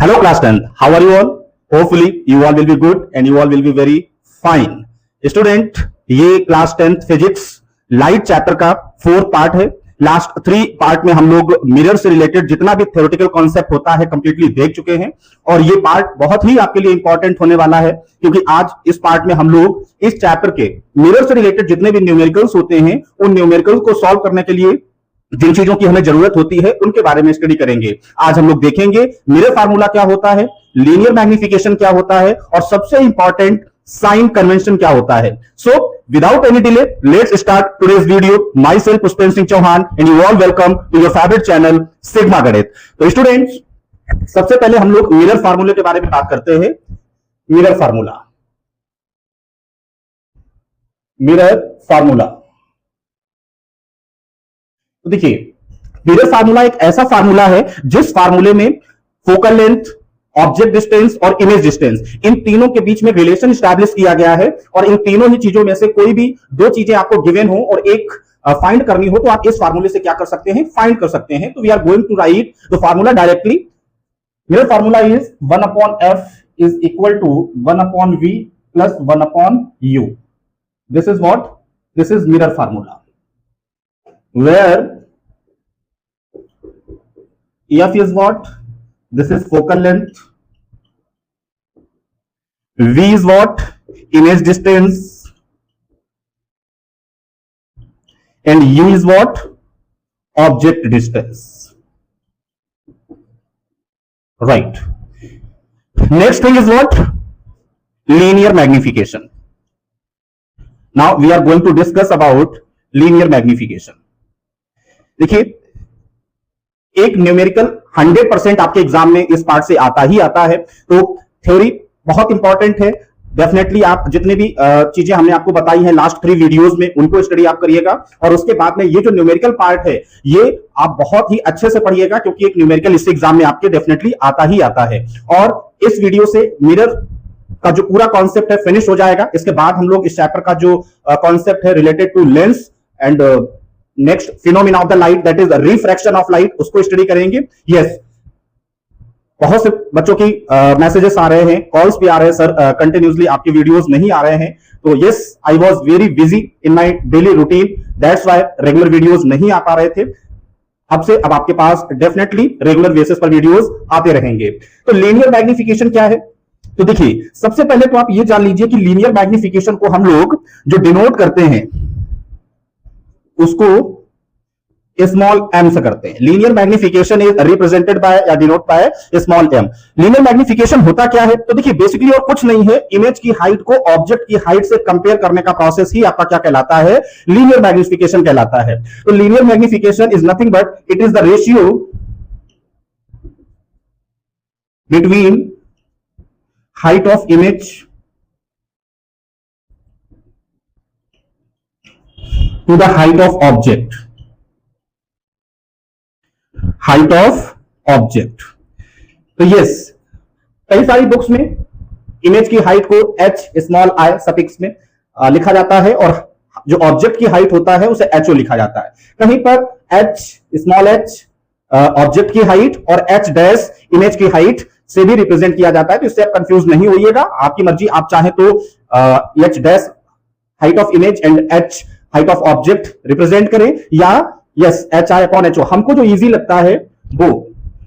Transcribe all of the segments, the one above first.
Hello class 10th, how are you all? Hopefully you all will be good and you all will be very fine. Student, ये class 10th physics light chapter का 4th part है. Last 3 part में हम लोग mirror से related जितना भी theoretical concept होता है कंप्लीटली देख चुके हैं और ये पार्ट बहुत ही आपके लिए इंपॉर्टेंट होने वाला है क्योंकि आज इस पार्ट में हम लोग इस चैप्टर के मिरर से रिलेटेड जितने भी न्यूमेरिकल्स होते हैं उन न्यूमेरिकल्स को सॉल्व करने के लिए जिन चीजों की हमें जरूरत होती है उनके बारे में स्टडी करेंगे. आज हम लोग देखेंगे मिरर फार्मूला क्या होता है, लीनियर मैग्निफिकेशन क्या होता है और सबसे इंपॉर्टेंट साइन कन्वेंशन क्या होता है. So without any delay let's start today's video. Myself Pushpendra Singh Chauhan and you all welcome to your favourite channel Sigma Ganit. तो स्टूडेंट्स, सबसे पहले हम लोग मिरर फार्मूले के बारे में बात करते हैं. Mirror formula, mirror formula. तो देखिए, मिरर फार्मूला एक ऐसा फार्मूला है जिस फार्मूले में फोकल लेंथ, ऑब्जेक्ट डिस्टेंस और इमेज डिस्टेंस इन तीनों के बीच में रिलेशन स्टैब्लिश किया गया है और इन तीनों ही चीजों में से कोई भी दो चीजें आपको गिवन हो और एक फाइंड करनी हो तो आप इस फार्मूले से क्या कर सकते हैं, फाइंड कर सकते हैं. तो we are going to write the formula directly. Mirror formula is 1/f is equal to 1/v plus 1/u. This is what, this is mirror formula where f is what, this is focal length, v is what, image distance, and u is what, object distance. Right. Next thing is what, linear magnification. Now we are going to discuss about linear magnification. देखिए, एक numerical 100% आपके exam में इस part से आता ही आता है. तो थ्योरी बहुत इंपॉर्टेंट है. डेफिनेटली आप जितने भी चीजें हमने आपको बताई हैं लास्ट 3 वीडियोस में उनको स्टडी आप करिएगा और उसके बाद में ये जो न्यूमेरिकल पार्ट है ये आप बहुत ही अच्छे से पढ़िएगा क्योंकि एक न्यूमेरिकल इस एग्जाम में आपके डेफिनेटली आता ही आता है. और इस वीडियो से मिरर का जो पूरा कॉन्सेप्ट है फिनिश हो जाएगा. इसके बाद हम लोग इस चैप्टर का जो कॉन्सेप्ट है related to lens and next phenomena of the light that is refraction of light उसको स्टडी करेंगे. यस, बहुत से बच्चों की मैसेजेस आ रहे हैं, कॉल्स भी आ रहे हैं, सर कंटिन्यूसली आपकी वीडियोस नहीं आ रहे हैं. तो yes, I was very busy in my daily routine, that's why regular videos नहीं आ पा रहे थे. अब आपके पास डेफिनेटली रेगुलर बेसिस पर वीडियोस आते रहेंगे. तो लीनियर मैग्निफिकेशन क्या है? तो देखिए, सबसे पहले तो आप ये जान लीजिए कि लीनियर मैग्निफिकेशन को हम लोग जो डिनोट करते हैं उसको स्मॉल m से करते हैं. Linear magnification is represented by या denote by small m. Linear magnification होता क्या है? तो देखिए, बेसिकली और कुछ नहीं है, इमेज की हाइट को ऑब्जेक्ट की हाइट से कंपेयर करने का प्रोसेस ही आपका क्या कहलाता है, लीनियर मैग्निफिकेशन कहलाता है. तो linear magnification is nothing but it is the ratio between height of image to the height of object. Height of object. तो यस, कई सारी बुक्स में इमेज की हाइट को h स्मॉल i सफिक्स में लिखा जाता है और जो ऑब्जेक्ट की हाइट होता है उसे ho लिखा जाता है. कहीं पर h स्मॉल h ऑब्जेक्ट की हाइट और h डैश इमेज की हाइट से भी रिप्रेजेंट किया जाता है. तो इससे आप कंफ्यूज नहीं होइएगा, आपकी मर्जी. आप चाहे तो h dash height of image and h height of object represent करें या यस HI/HO, हमको जो इजी लगता है वो.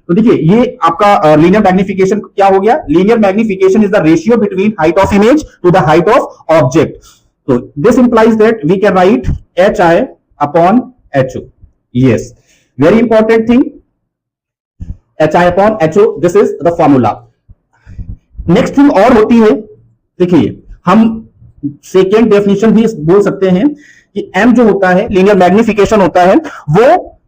तो देखिए, ये आपका लीनियर मैग्निफिकेशन क्या हो गया. Linear magnification is the ratio between height of image to the height of object. तो this implies that we can write HI/HO. Yes, very important thing, HI/HO. This is the formula. Next thing और होती है, देखिए, हम second definition भी बोल सकते हैं कि m जो होता है, लीनियर मैग्निफिकेशन होता है, वो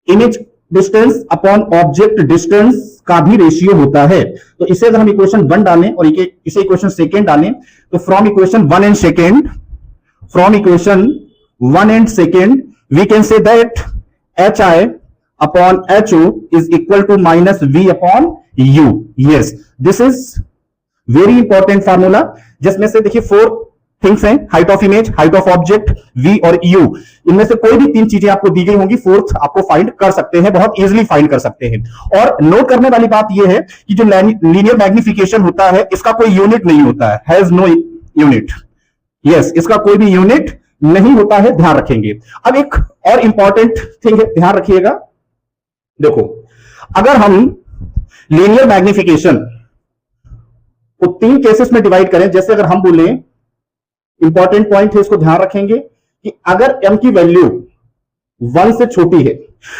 image distance upon object distance का भी रेशियो होता है. तो इसे अगर हम इक्वेशन 1 डालें और इसे इक्वेशन सेकेंड डालें तो from equation 1 and second we can say that HI/HO is equal to -v/u. Yes, this is very important formula जिसमें से देखिए 4 थिंग्स हैं, height of image, height of object, v और यू, इनमें से कोई भी 3 चीजें आपको दी गई होंगी, फोर्थ आपको फाइंड कर सकते हैं, बहुत इजीली फाइंड कर सकते हैं। और नोट करने वाली बात यह है कि जो लीनियर मैग्निफिकेशन होता है इसका कोई यूनिट नहीं होता है, हैज नो यूनिट। यस, इसका कोई भी यूनिट नहीं होता है, ध्यान रखेंगे। अब एक और इंपॉर्टेंट थिंग है, ध्यान रखिएगा। देखो, अगर हम लीनियर मैग्निफिकेशन को 3 केसेस में डिवाइड करें, जैसे अगर हम बोले, इंपॉर्टेंट पॉइंट है, इसको ध्यान रखेंगे कि अगर m की वैल्यू 1 से छोटी है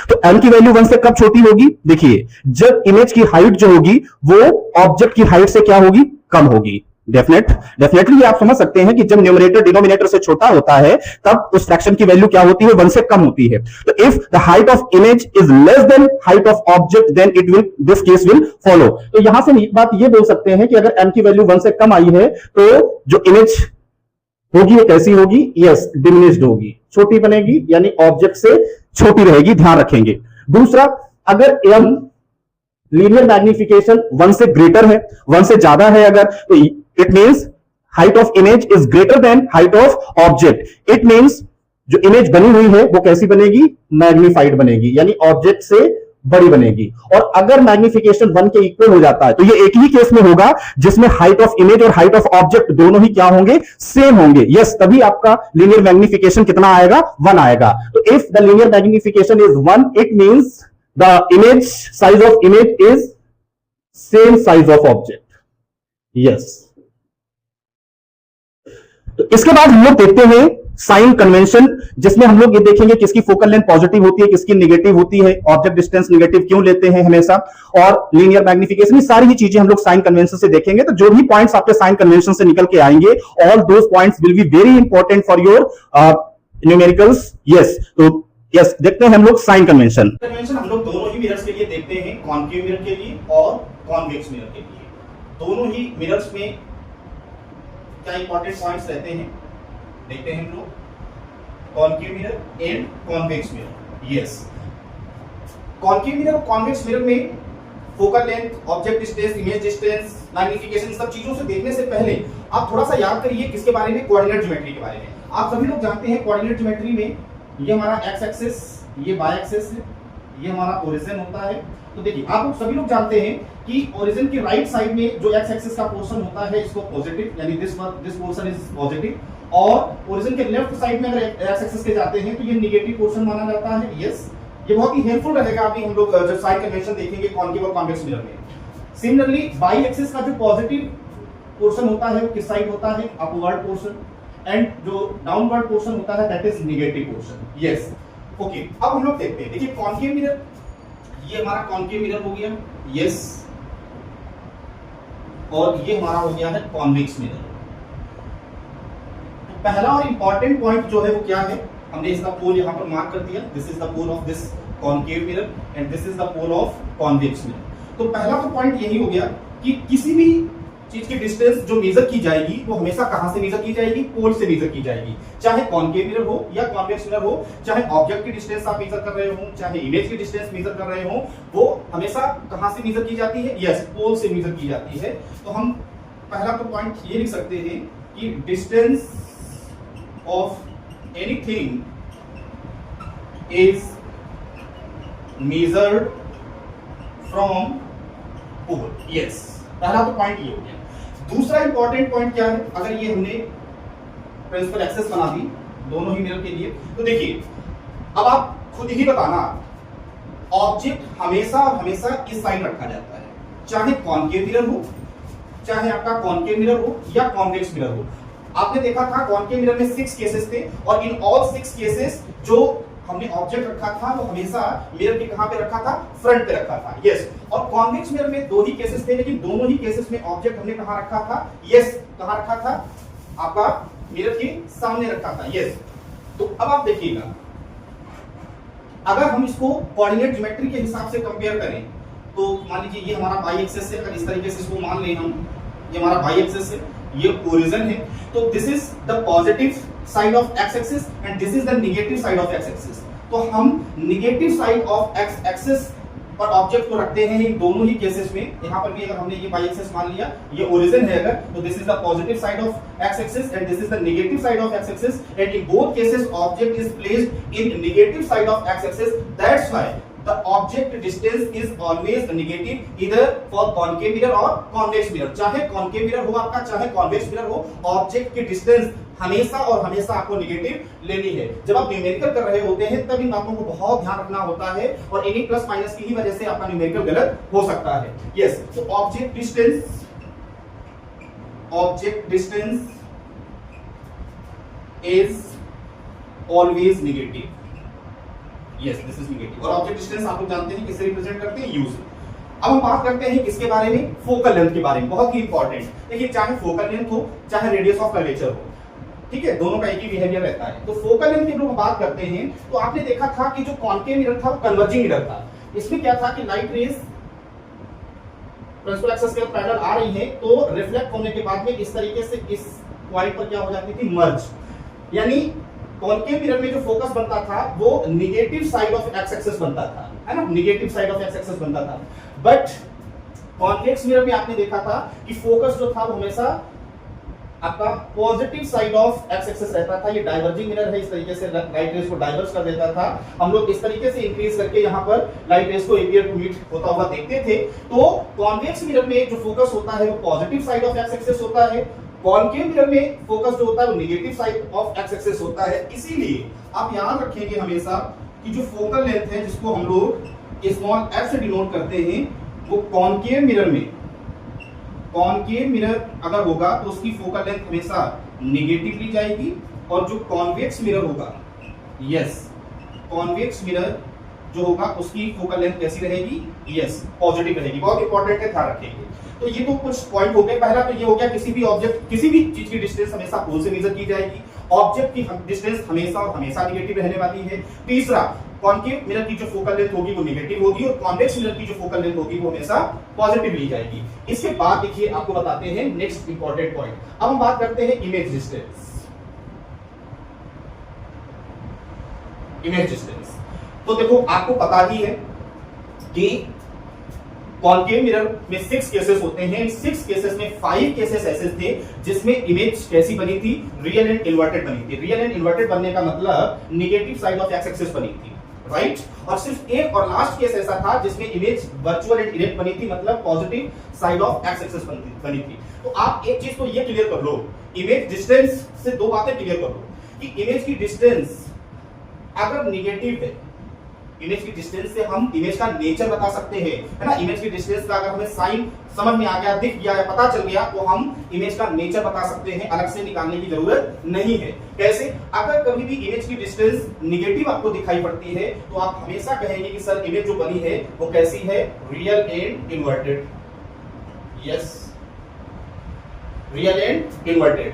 तो m की वैल्यू 1 से कब छोटी होगी? देखिए, जब इमेज की हाइट जो होगी वो ऑब्जेक्ट की हाइट से क्या होगी? कम होगी। डेफिनेटली आप समझ सकते हैं कि जब न्यूमरेटर डिनोमिनेटर से छोटा होता है तब उस फ्रैक्शन की वैल्यू क्या होती है? 1 से कम होती है। तो if the height of image is less than height of object then it will, this case will follow. तो यहां से एक बात ये बोल सकते हैं कि अगर m की वैल्यू 1 से कम आई है तो जो इमेज होगी वो कैसी होगी? यस, डिमिनिश्ड होगी, छोटी बनेगी, यानी ऑब्जेक्ट से छोटी रहेगी, ध्यान रखेंगे। दूसरा, अगर m लीनियर मैग्निफिकेशन 1 से ग्रेटर है, 1 से ज्यादा है अगर, तो it means height of image is greater than height of object. It means जो इमेज बनी हुई है वो कैसी बनेगी? मैग्निफाइड बनेगी, यानी ऑब्जेक्ट से बड़ी बनेगी। और अगर मैग्निफिकेशन 1 के इक्वल हो जाता है तो ये एक ही केस में होगा जिसमें हाइट ऑफ इमेज और हाइट ऑफ ऑब्जेक्ट दोनों ही क्या होंगे? सेम होंगे। यस, तभी आपका लीनियर मैग्निफिकेशन कितना आएगा? 1 आएगा। तो if the linear magnification is 1, it means the image size of image is same size of object. yes, तो इसके बाद हम लोग देखते हैं साइन कन्वेंशन, जिसमें हम लोग ये देखेंगे किसकी फोकल लेंथ पॉजिटिव होती है, किसकी नेगेटिव होती है, ऑब्जेक्ट डिस्टेंस नेगेटिव क्यों लेते हैं हमेशा, और लीनियर मैग्निफिकेशन, ये सारी ही चीजें हम लोग साइन कन्वेंशन से देखेंगे। तो जो भी पॉइंट्स आपके साइन कन्वेंशन से निकल के आएंगे, all those points will be very important for your numericals. Yes, तो यस, देखते हैं हम लोग साइन कन्वेंशन। हम लोग दोनों ही मिरर्स के लिए देखते हैं, कॉन्केव मिरर के लिए और कॉन्वेक्स मिरर के लिए। दोनों ही मिरर्स में क्या इंपॉर्टेंट पॉइंट्स रहते हैं देखते हैं हम लोग, concave mirror and convex mirror. Yes, concave mirror और कॉन्वेक्स मिरर में focal length, object distance, image distance, magnification, सब चीजों से देखने से पहले आप थोड़ा सा याद करिए किसके बारे में? कोऑर्डिनेट ज्योमेट्री के बारे में। आप सभी लोग जानते हैं कोऑर्डिनेट ज्योमेट्री में ये हमारा एक्स एक्सिस, ये वाई एक्सिस है, ये हमारा ओरिजिन होता है। तो देखिए, आप लोग सभी लोग जानते हैं कि ओरिजिन की राइट साइड में जो एक्स एक्सिस का पोर्शन होता है इसको पॉजिटिव, यानी दिस पोर्शन इज पॉजिटिव, और ओरिजिन के लेफ्ट साइड में अगर एक्स एक्सिस के जाते हैं तो ये नेगेटिव पोर्शन माना जाता है। यस, ये बहुत ही हेल्पफुल रहेगा अभी हम लोग जब साइन कन्वेंशन देखेंगे कॉन्केव और कॉन्वेक्स मिरर में। सिमिलरली वाई एक्सिस का जो पॉजिटिव पोर्शन होता है वो किस साइड होता है? अपवर्ड पोर्शन, एंड जो डाउनवर्ड पोर्शन होता है that is negative portion. Yes, okay, अब हम लोग देखते हैं। देखिए, कॉन्केव मिरर, ये हमारा कॉन्केव मिरर हो गया। यस, और ये हमारा हो गया है कॉन्वेक्स मिरर। तो पहला और इंपॉर्टेंट पॉइंट जो है वो क्या है? हमने इसका पोल यहां पर मार्क कर दिया, this is the pole of this concave mirror and this is the pole of convex mirror. तो पहला तो पॉइंट यही हो गया कि किसी भी चीज की डिस्टेंस जो मेजर की जाएगी वो हमेशा कहां से मेजर की जाएगी? पोल से मेजर की जाएगी। चाहे कॉन्केव मिरर हो या कॉन्वेक्स मिरर हो, चाहे ऑब्जेक्ट की डिस्टेंस आप मेजर कर रहे हो, चाहे इमेज की डिस्टेंस मेजर कर रहे हो, वो हमेशा कहां से मेजर की जाती है? यस, पोल से मेजर की जाती है। तो हम पहला तो पॉइंट ये लिख सकते हैं कि distance of anything is measured from pole. Yes, पहला तो पॉइंट ये हो गया। दूसरा इंपॉर्टेंट पॉइंट क्या है? अगर ये हमने प्रिंसिपल एक्सिस बना दी दोनों ही मिरर के लिए, तो देखिए, अब आप खुद ही बताना, ऑब्जेक्ट हमेशा हमेशा इस साइड रखा जाता है, चाहे कॉन्केव मिरर हो, चाहे आपका कॉन्केव मिरर हो या कॉन्वेक्स मिरर हो। आपने देखा था कॉन्केव मिरर में 6 केसेस थे, और इन ऑल 6 केसेस जो हमने ऑब्जेक्ट रखा था वो हमेशा मिरर के कहां पे रखा था? फ्रंट पे रखा था। यस, और कॉन्वेक्स मिरर में 2 ही केसेस थे, लेकिन दोनों ही केसेस में ऑब्जेक्ट हमने कहां रखा था? यस, कहां रखा था? आपका मिरर के सामने रखा था। यस, तो अब आप देखिएगा, अगर हम इसको कोऑर्डिनेट ज्योमेट्री के हिसाब से कंपेयर करें तो मान लीजिए ये हमारा वाई एक्सिस है, अगर इस तरीके से इसको मान लें हम, ये हमारा वाई एक्सिस है, ये ओरिजिन है, तो this is the positive side of x axis and this is the negative side of x axis. तो हम negative side of x axis और ऑब्जेक्ट को रखते हैं इन दोनों ही केसेस में। यहां पर भी अगर हमने ये बाई एक्सिस मान लिया, ये ओरिजिन है अगर, तो this is the positive side of x axis and this is the negative side of x axis, and in both cases object is placed in negative side of x axis. That's why the object distance is always negative either for concave mirror or convex mirror। चाहे concave mirror हो आपका, चाहे convex mirror हो, object की distance हमेशा और हमेशा आपको नेगेटिव लेनी है। जब आप न्यूमेरिकल कर रहे होते हैं तब इन बातों को बहुत ध्यान रखना होता है, और इन्हीं प्लस माइनस की ही वजह से आपका न्यूमेरिकल गलत हो सकता है। यस, तो object distance is always negative. Yes, this is negative. और ऑब्जेक्ट डिस्टेंस आप लोग जानते हैं किससे रिप्रेजेंट करते हैं, यू से। अब हम बात करते हैं किसके बारे में, फोकल लेंथ के बारे में, बहुत ही इंपॉर्टेंट। देखिए, चाहे फोकल लेंथ हो चाहे रेडियस ऑफ कर्वेचर हो, ठीक है, दोनों का एक ही बिहेवियर रहता है। तो फोकल लेंथ की हम बात करते हैं तो आपने देखा था कि जो कॉन्केव मिरर था वो कन्वर्जिंग मिरर था। इसमें क्या था कि लाइट रेज प्रिंसिपल एक्सिस के पैरेलल आ रही है तो रिफ्लेक्ट होने के बाद में इस तरीके से इस पॉइंट पर क्या हो जाती थी, मर्ज। यानी कॉन्केव मिरर में जो फोकस बनता था वो negative side of x axis बनता था, है ना, negative side of x axis बनता था। बट कॉन्वेक्स मिरर में आपने देखा था कि फोकस जो था वो हमेशा आपका positive side of x axis रहता था। ये डाइवर्जिंग मिरर है, इस तरीके से लाइट रेज को डाइवर्ज कर देता था। हम लोग इस तरीके से इंक्रीज करके यहाँ पर लाइट रेज को एपियर टू मीट होता हुआ देखते थे। तो कॉन्वेक्स मिरर में जो फोकस होता है वो positive side of x axis होता है, कॉन्केव मिरर में फोकस जो होता है वो negative side of x axis होता है। इसीलिए आप याद रखेंगे हमेशा कि जो फोकल लेंथ है जिसको हम लोग स्मॉल f से डिनोट करते हैं, वो कॉन्केव मिरर में, कॉन्केव मिरर अगर होगा तो उसकी फोकल लेंथ हमेशा नेगेटिव ली जाएगी, और जो कॉन्वेक्स मिरर होगा, यस, कॉन्वेक्स मिरर जो होगा उसकी फोकल लेंथ कैसी रहेगी, यस, पॉजिटिव रहेगी। बहुत इंपॉर्टेंट है, ध्यान रखेंगे। तो ये तो कुछ पॉइंट हो गए। पहला तो ये हो गया किसी भी ऑब्जेक्ट, किसी भी चीज की डिस्टेंस हमेशा पोल से मेजर की जाएगी, ऑब्जेक्ट की डिस्टेंस हमेशा और हमेशा नेगेटिव रहने वाली है। तीसरा, कॉन्केव मिरर की जो फोकल लेंथ होगी वो नेगेटिव होगी, और कॉन्वेक्स मिरर की जो फोकल लेंथ होगी वो हमेशा पॉजिटिव ली जाएगी। इसके बाद देखिए आपको बताते हैं नेक्स्ट इंपॉर्टेंट पॉइंट। अब हम बात करते हैं इमेज डिस्टेंस। इमेज डिस्टेंस तो देखो आपको पता ही है कि कॉन्केव मिरर में 6 केसेस होते हैं। इन 6 केसेस में 5 केसेस ऐसे थे जिसमें इमेज कैसी बनी थी, रियल एंड इन्वर्टेड बनी थी। रियल एंड इन्वर्टेड बनने का मतलब negative side of x axis बनी थी, राइट। और सिर्फ एक और लास्ट केस ऐसा था जिसमें इमेज वर्चुअल एंड इरेक्ट बनी थी, मतलब positive side of x axis बनी थी। तो आप एक चीज तो ये क्लियर कर लो, इमेज डिस्टेंस से 2 बातें क्लियर कर लो कि इमेज की डिस्टेंस अगर नेगेटिव है, इमेज की डिस्टेंस से हम इमेज का नेचर बता सकते हैं, है ना। इमेज की डिस्टेंस का अगर हमें साइन समझ में आ गया, दिख गया या पता चल गया तो हम इमेज का नेचर बता सकते हैं, अलग से निकालने की जरूरत नहीं है। कैसे, अगर कभी भी इमेज की डिस्टेंस नेगेटिव आपको दिखाई पड़ती है तो आप हमेशा कहेंगे कि सर इमेज जो बनी है वो कैसी है, real and inverted. Yes, real and inverted.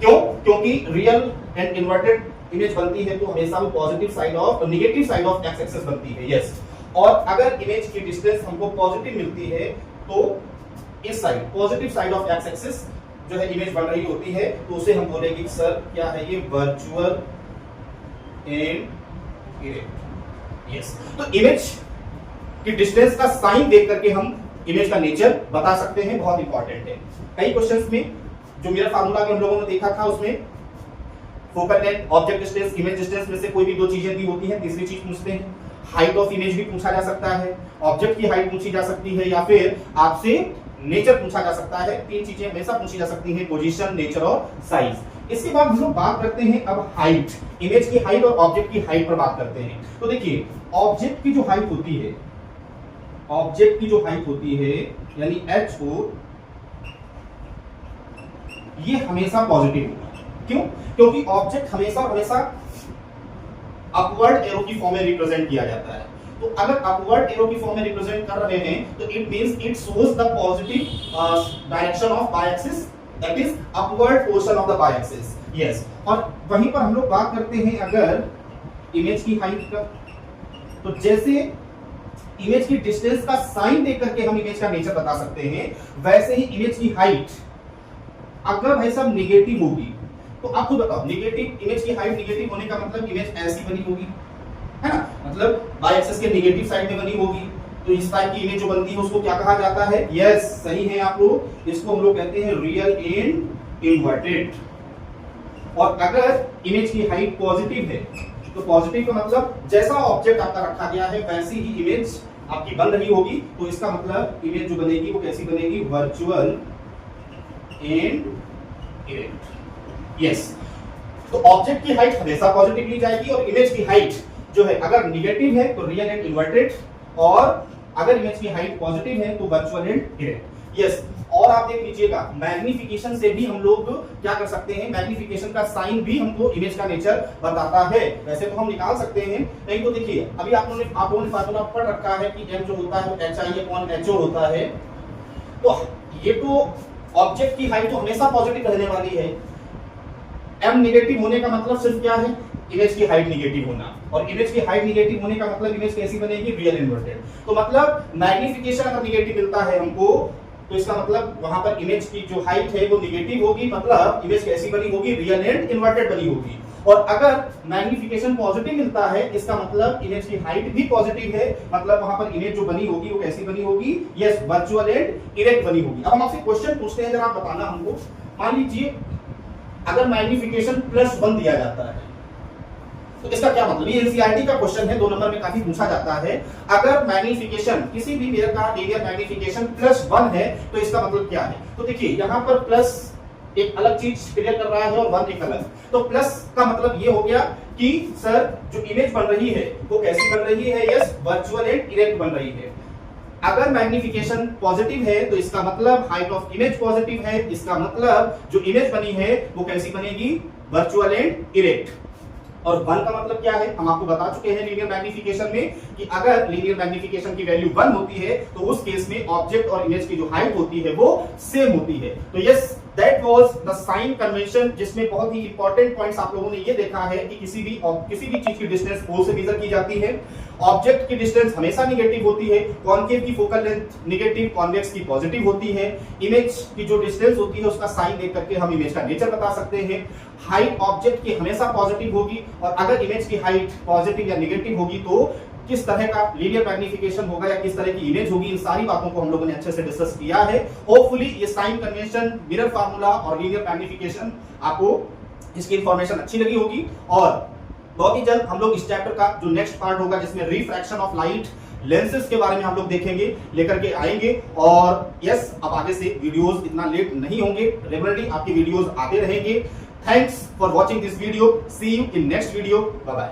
क्यों? क्योंकि रियल एंड इन्वर्टेड इमेज बनती है तो हमेशा वो positive side of negative side of x axis बनती है। यस, और अगर इमेज की डिस्टेंस हमको पॉजिटिव मिलती है तो इस side positive side of x axis जो है इमेज बन रही होती है तो उसे हम बोलेंगे कि सर क्या है ये, वर्चुअल एंड इरेक्ट। यस, तो इमेज की डिस्टेंस का साइन देख करके हम इमेज का नेचर बता सकते हैं, बहुत इंपॉर्टेंट है। कई क्वेश्चंस में जो मिरर फार्मूला के हम लोगों ने देखा था उसमें focal length, object distance, image distance में से कोई भी 2 चीजें दी होती हैं, तीसरी चीज पूछते हैं। हाइट ऑफ इमेज भी पूछा जा सकता है, ऑब्जेक्ट की हाइट पूछी जा सकती है, या फिर आपसे नेचर पूछा जा सकता है। 3 चीजें हमेशा पूछी जा सकती हैं, पोजीशन, नेचर और साइज। इसके बाद हम लोग बात करते हैं अब हाइट, इमेज की हाइट और ऑब्जेक्ट की हाइट पर बात करते हैं। तो देखिए ऑब्जेक्ट की जो हाइट होती है, ऑब्जेक्ट की जो हाइट होती है यानी HO, ये हमेशा पॉजिटिव होगा। क्यों? क्योंकि ऑब्जेक्ट हमेशा हमेशा अपवर्ड एरो की फॉर्म में रिप्रेजेंट किया जाता है। तो अगर अपवर्ड एरो की फॉर्म में रिप्रेजेंट कर रहे हैं तो it means it shows the positive direction of y axis, that is upward portion of the y axis. Yes, और वहीं पर हम लोग बात करते हैं अगर इमेज की हाइट का, तो जैसे इमेज की डिस्टेंस का साइन देख करके हम इमेज का नेचर बता सकते हैं, वैसे ही इमेज की हाइट अगर भाई साहब नेगेटिव होगी तो आप खुद बताओ, नेगेटिव इमेज की हाइट नेगेटिव होने का मतलब इमेज ऐसी बनी होगी, है ना, मतलब बाय एक्सिस के नेगेटिव साइड में बनी होगी। तो इस टाइप की इमेज जो बनती है उसको क्या कहा जाता है? यस, सही है आप लोग, इसको हम लोग कहते हैं रियल एंड इन्वर्टेड। और अगर इमेज की हाइट पॉजिटिव है तो पॉजिटिव का मतलब जैसा ऑब्जेक्ट आपका रखा गया है वैसी ही इमेज आपकी बन रही होगी, तो इसका मतलब इमेज जो बनेगी वो कैसी बनेगी? Virtual and erect. यस, तो ऑब्जेक्ट की हाइट हमेशा पॉजिटिव ली जाएगी और इमेज की हाइट जो है अगर निगेटिव है तो रियल एंड इन्वर्टेड, और अगर इमेज की हाइट पॉजिटिव है तो वर्चुअल एंड इरेक्ट। यस, और आप देख लीजिएगा मैग्निफिकेशन से भी हम लोग क्या कर सकते हैं, मैग्निफिकेशन का साइन भी हमको इमेज का नेचर बताता है। वैसे तो हम निकाल सकते हैं, नहीं तो देखिए अभी आप लोगों ने फार्मूला पढ़ रखा है कि m जो होता है वो HI/HO होता है। तो ये तो ऑब्जेक्ट की हाइट तो हमेशा पॉजिटिव रहने वाली है, m निगेटिव होने का मतलब सिर्फ क्या है? इमेज की हाइट निगेटिव होना, और इमेज की हाइट निगेटिव होने का मतलब इमेज कैसी बनेगी? Real inverted. तो मतलब मैग्निफिकेशन अगर निगेटिव मिलता है हमको तो इसका मतलब वहां पर इमेज की जो हाइट है वो निगेटिव होगी, मतलब इमेज कैसी बनी होगी? रियल एंड इन्वर्टेड बनी होगी। और अगर मैग्निफिकेशन पॉजिटिव मिलता है इसका मतलब इमेज की हाइट भी पॉजिटिव है, मतलब वहां पर इमेज जो बनी होगी वो कैसी बनी होगी? यस, वर्चुअल एंड इरेक्ट बनी होगी। अब हम आपसे क्वेश्चन पूछते हैं, जरा आप बताना हमको। मान लीजिए अगर मैग्निफिकेशन +1 दिया जाता है तो इसका क्या मतलब? ये एनसीईआरटी का क्वेश्चन है, 2 नंबर में काफी पूछा जाता है। अगर मैग्निफिकेशन किसी भी मिरर का लीनियर मैग्निफिकेशन +1 है तो इसका मतलब क्या है? तो देखिए यहाँ पर प्लस एक अलग चीज क्लियर कर रहा है और 1 एक अलग। तो प्लस का मतलब ये हो गया कि सर जो इमेज बन रही है वो कैसी बन रही है? यस, वर्चुअल एंड इरेक्ट बन रही है। अगर मैग्निफिकेशन पॉजिटिव है तो इसका मतलब हाइट ऑफ इमेज पॉजिटिव है, इसका मतलब जो इमेज बनी है वो कैसी बनेगी? Virtual and erect. और 1 का मतलब क्या है? हम आपको बता चुके हैं लीनियर मैग्निफिकेशन में कि अगर लीनियर मैग्निफिकेशन की वैल्यू 1 होती है तो उस केस में ऑब्जेक्ट और इमेज की जो हाइट होती है वो सेम होती है। तो yes, that was the sign convention, जिसमें बहुत ही इंपॉर्टेंट पॉइंट्स आप लोगों ने ये देखा है कि किसी भी चीज की डिस्टेंस O से मेजर की जाती है, ऑब्जेक्ट की डिस्टेंस हमेशा निगेटिव होती है, कॉनकेव की फोकल लेंथ निगेटिव, कॉन्वेक्स की पॉजिटिव होती है, इमेज की जो डिस्टेंस होती है उसका साइन देख करके हम इमेज का नेचर बता सकते हैं, हाइट ऑब्जेक्ट की हमेशा पॉजिटिव होगी, और अगर इमेज की हाइट पॉजिटिव या निगेटिव होगी तो किस तरह का लीनियर मैग्निफिकेशन होगा या किस तरह की इमेज होगी, इन सारी बातों को हम लोगों ने अच्छे से डिस्कस किया है। होपफुली ये साइन कन्वेंशन, मिरर फार्मूला और लीनियर मैग्निफिकेशन आपको इसकी इंफॉर्मेशन अच्छी लगी होगी, और बहुत ही जल्द हम लोग इस चैप्टर का जो नेक्स्ट पार्ट होगा जिसमें रिफ्रैक्शन ऑफ लाइट, लेंसेज के बारे में हम लोग देखेंगे, लेकर के आएंगे। और यस, अब आगे से वीडियोस इतना लेट नहीं होंगे, रेगुलरली आपकी वीडियोस आते रहेंगे। Thanks for watching this video, see you in next video, bye bye.